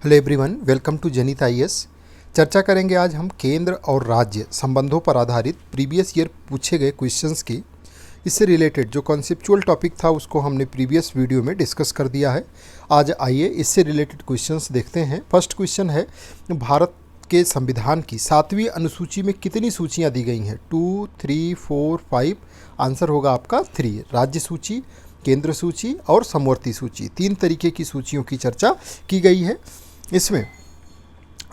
Hello everyone, welcome to जनित IAS. चर्चा करेंगे आज हम केंद्र और राज्य संबंधों पर आधारित प्रीवियस ईयर पूछे गए क्वेश्चंस की। इससे रिलेटेड जो कॉन्सेप्चुअल टॉपिक था उसको हमने प्रीवियस वीडियो में डिस्कस कर दिया है। आज आइए इससे रिलेटेड क्वेश्चंस देखते हैं। फर्स्ट क्वेश्चन है, भारत के संविधान की 7वीं अनुसूची में कितनी सूचियाँ दी गई हैं? 2, 3, 4, 5। आंसर होगा आपका 3। राज्य सूची, केंद्र सूची और समवर्ती सूची, 3 तरीके की सूचियों की चर्चा की गई है। इसमें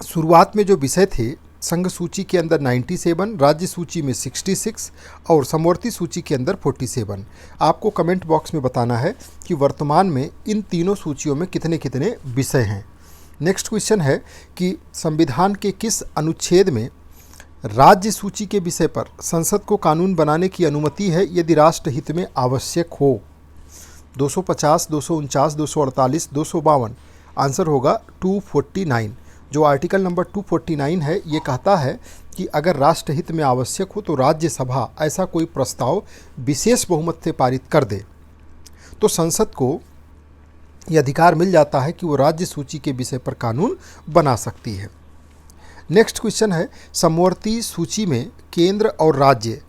शुरुआत में जो विषय थे, संघ सूची के अंदर 97, राज्य सूची में 66 और समवर्ती सूची के अंदर 47। आपको कमेंट बॉक्स में बताना है कि वर्तमान में इन तीनों सूचियों में कितने कितने विषय हैं। नेक्स्ट क्वेश्चन है कि संविधान के किस अनुच्छेद में राज्य सूची के विषय पर संसद को कानून बनाने की अनुमति है यदि राष्ट्रहित में आवश्यक हो? 250, 249, 248, 252। आंसर होगा 249। जो आर्टिकल नंबर 249 है, ये कहता है कि अगर राष्ट्रहित में आवश्यक हो तो राज्यसभा ऐसा कोई प्रस्ताव विशेष बहुमत से पारित कर दे तो संसद को यह अधिकार मिल जाता है कि वो राज्य सूची के विषय पर कानून बना सकती है। नेक्स्ट क्वेश्चन है, समवर्ती सूची में केंद्र और राज्य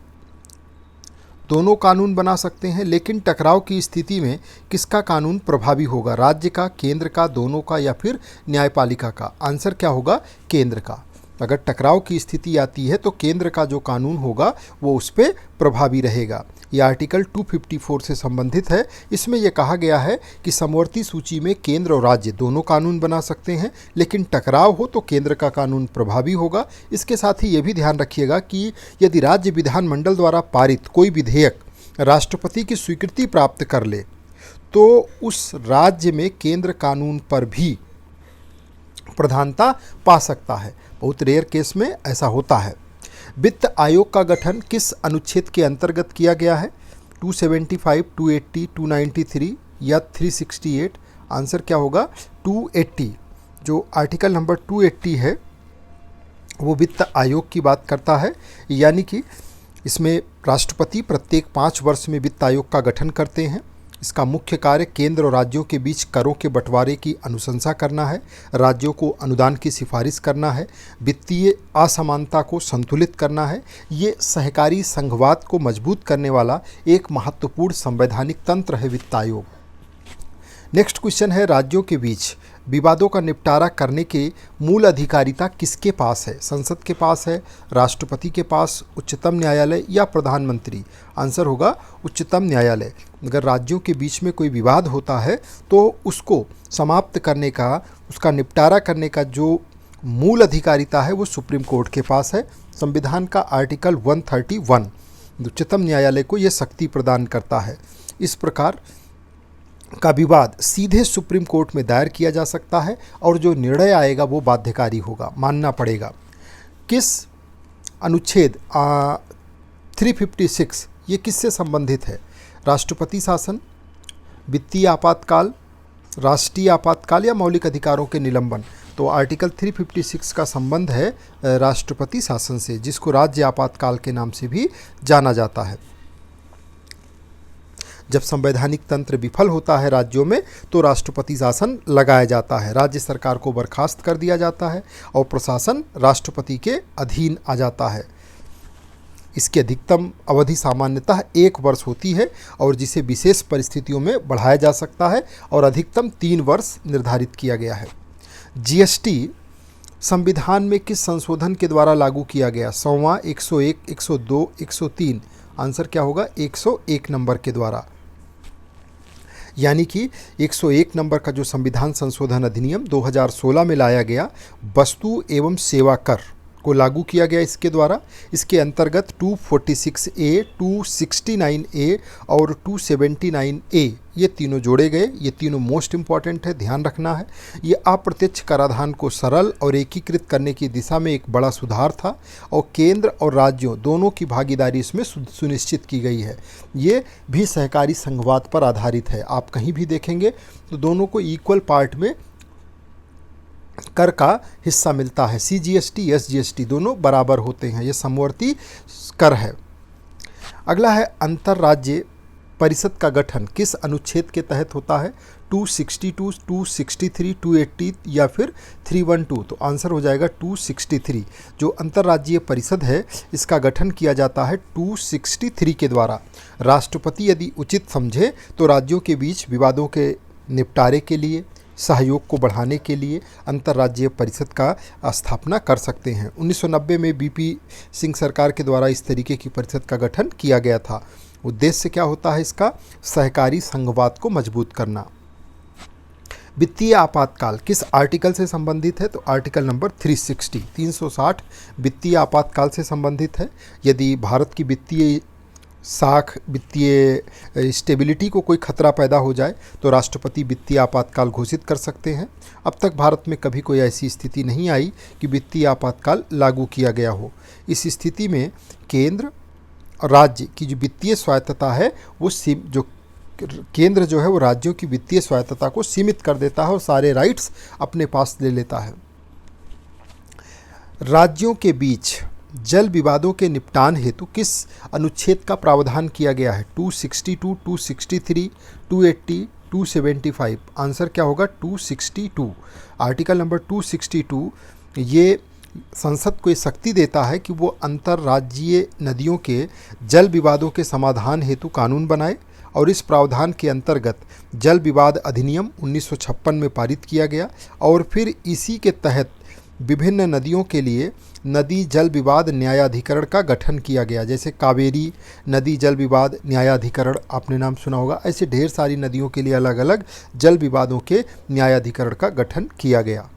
दोनों कानून बना सकते हैं, लेकिन टकराव की स्थिति में किसका कानून प्रभावी होगा? राज्य का, केंद्र का, दोनों का या फिर न्यायपालिका का? आंसर क्या होगा? केंद्र का। अगर टकराव की स्थिति आती है तो केंद्र का जो कानून होगा वो उस पर प्रभावी रहेगा। ये आर्टिकल 254 से संबंधित है। इसमें यह कहा गया है कि समवर्ती सूची में केंद्र और राज्य दोनों कानून बना सकते हैं, लेकिन टकराव हो तो केंद्र का कानून प्रभावी होगा। इसके साथ ही ये भी ध्यान रखिएगा कि यदि राज्य विधानमंडल द्वारा पारित कोई विधेयक राष्ट्रपति की स्वीकृति प्राप्त कर ले तो उस राज्य में केंद्र कानून पर भी प्रधानता पा सकता है। बहुत रेयर केस में ऐसा होता है। वित्त आयोग का गठन किस अनुच्छेद के अंतर्गत किया गया है? 275, 280, 293 या 368? आंसर क्या होगा? 280। जो आर्टिकल नंबर 280 है वो वित्त आयोग की बात करता है, यानी कि इसमें राष्ट्रपति प्रत्येक 5 वर्ष में वित्त आयोग का गठन करते हैं। इसका मुख्य कार्य केंद्र और राज्यों के बीच करों के बंटवारे की अनुशंसा करना है, राज्यों को अनुदान की सिफारिश करना है, वित्तीय असमानता को संतुलित करना है। ये सहकारी संघवाद को मजबूत करने वाला एक महत्वपूर्ण संवैधानिक तंत्र है वित्त आयोग। नेक्स्ट क्वेश्चन है, राज्यों के बीच विवादों का निपटारा करने के मूल अधिकारिता किसके पास है? संसद के पास है, राष्ट्रपति के पास, उच्चतम न्यायालय या प्रधानमंत्री? आंसर होगा उच्चतम न्यायालय। अगर राज्यों के बीच में कोई विवाद होता है तो उसको समाप्त करने का, उसका निपटारा करने का जो मूल अधिकारिता है वो सुप्रीम कोर्ट के पास है। संविधान का आर्टिकल 131 उच्चतम न्यायालय को ये शक्ति प्रदान करता है। इस प्रकार का विवाद सीधे सुप्रीम कोर्ट में दायर किया जा सकता है और जो निर्णय आएगा वो बाध्यकारी होगा, मानना पड़ेगा। किस अनुच्छेद 356 ये किससे संबंधित है? राष्ट्रपति शासन, वित्तीय आपातकाल, राष्ट्रीय आपातकाल या मौलिक अधिकारों के निलंबन? तो आर्टिकल 356 का संबंध है राष्ट्रपति शासन से, जिसको राज्य आपातकाल के नाम से भी जाना जाता है। जब संवैधानिक तंत्र विफल होता है राज्यों में तो राष्ट्रपति शासन लगाया जाता है, राज्य सरकार को बर्खास्त कर दिया जाता है और प्रशासन राष्ट्रपति के अधीन आ जाता है। इसकी अधिकतम अवधि सामान्यतः 1 वर्ष होती है और जिसे विशेष परिस्थितियों में बढ़ाया जा सकता है और अधिकतम 3 वर्ष निर्धारित किया गया है। जीएसटी संविधान में किस संशोधन के द्वारा लागू किया गया? 100वां, 101, 102, 103? आंसर क्या होगा? 101 नंबर के द्वारा। यानी कि 101 नंबर का जो संविधान संशोधन अधिनियम 2016 में लाया गया, वस्तु एवं सेवा कर को लागू किया गया इसके द्वारा। इसके अंतर्गत 246A, 269A और 279A ये तीनों जोड़े गए। ये तीनों मोस्ट इम्पॉर्टेंट है, ध्यान रखना है। ये अप्रत्यक्ष कराधान को सरल और एकीकृत करने की दिशा में एक बड़ा सुधार था और केंद्र और राज्यों दोनों की भागीदारी इसमें सुनिश्चित की गई है। ये भी सहकारी संघवाद पर आधारित है। आप कहीं भी देखेंगे तो दोनों को इक्वल पार्ट में कर का हिस्सा मिलता है। CGST, SGST दोनों बराबर होते हैं। ये समवर्ती कर है। अगला है, अंतर्राज्य परिषद का गठन किस अनुच्छेद के तहत होता है? 262, 263, 280 या फिर 312। तो आंसर हो जाएगा 263। जो अंतर्राज्यीय परिषद है इसका गठन किया जाता है 263 के द्वारा। राष्ट्रपति यदि उचित समझे तो राज्यों के बीच विवादों के निपटारे के लिए, सहयोग को बढ़ाने के लिए अंतर्राज्यीय परिषद का स्थापना कर सकते हैं। 1990 में बीपी सिंह सरकार के द्वारा इस तरीके की परिषद का गठन किया गया था। उद्देश्य क्या होता है इसका? सहकारी संघवाद को मजबूत करना। वित्तीय आपातकाल किस आर्टिकल से संबंधित है? तो आर्टिकल नंबर 360 वित्तीय आपातकाल से संबंधित है। यदि भारत की वित्तीय साख, वित्तीय स्टेबिलिटी को कोई खतरा पैदा हो जाए तो राष्ट्रपति वित्तीय आपातकाल घोषित कर सकते हैं। अब तक भारत में कभी कोई ऐसी स्थिति नहीं आई कि वित्तीय आपातकाल लागू किया गया हो। इस स्थिति में केंद्र और राज्य की जो वित्तीय स्वायत्तता है वो केंद्र जो है वो राज्यों की वित्तीय स्वायत्तता को सीमित कर देता है और सारे राइट्स अपने पास ले लेता है। राज्यों के बीच जल विवादों के निपटान हेतु किस अनुच्छेद का प्रावधान किया गया है? 262, 263, 280, 275। आंसर क्या होगा? 262। आर्टिकल नंबर 262 ये संसद को ये शक्ति देता है कि वो अंतर्राज्यीय नदियों के जल विवादों के समाधान हेतु कानून बनाए, और इस प्रावधान के अंतर्गत जल विवाद अधिनियम 1956 में पारित किया गया और फिर इसी के तहत विभिन्न नदियों के लिए नदी जल विवाद न्यायाधिकरण का गठन किया गया। जैसे कावेरी नदी जल विवाद न्यायाधिकरण आपने नाम सुना होगा। ऐसे ढेर सारी नदियों के लिए अलग अलग जल विवादों के न्यायाधिकरण का गठन किया गया।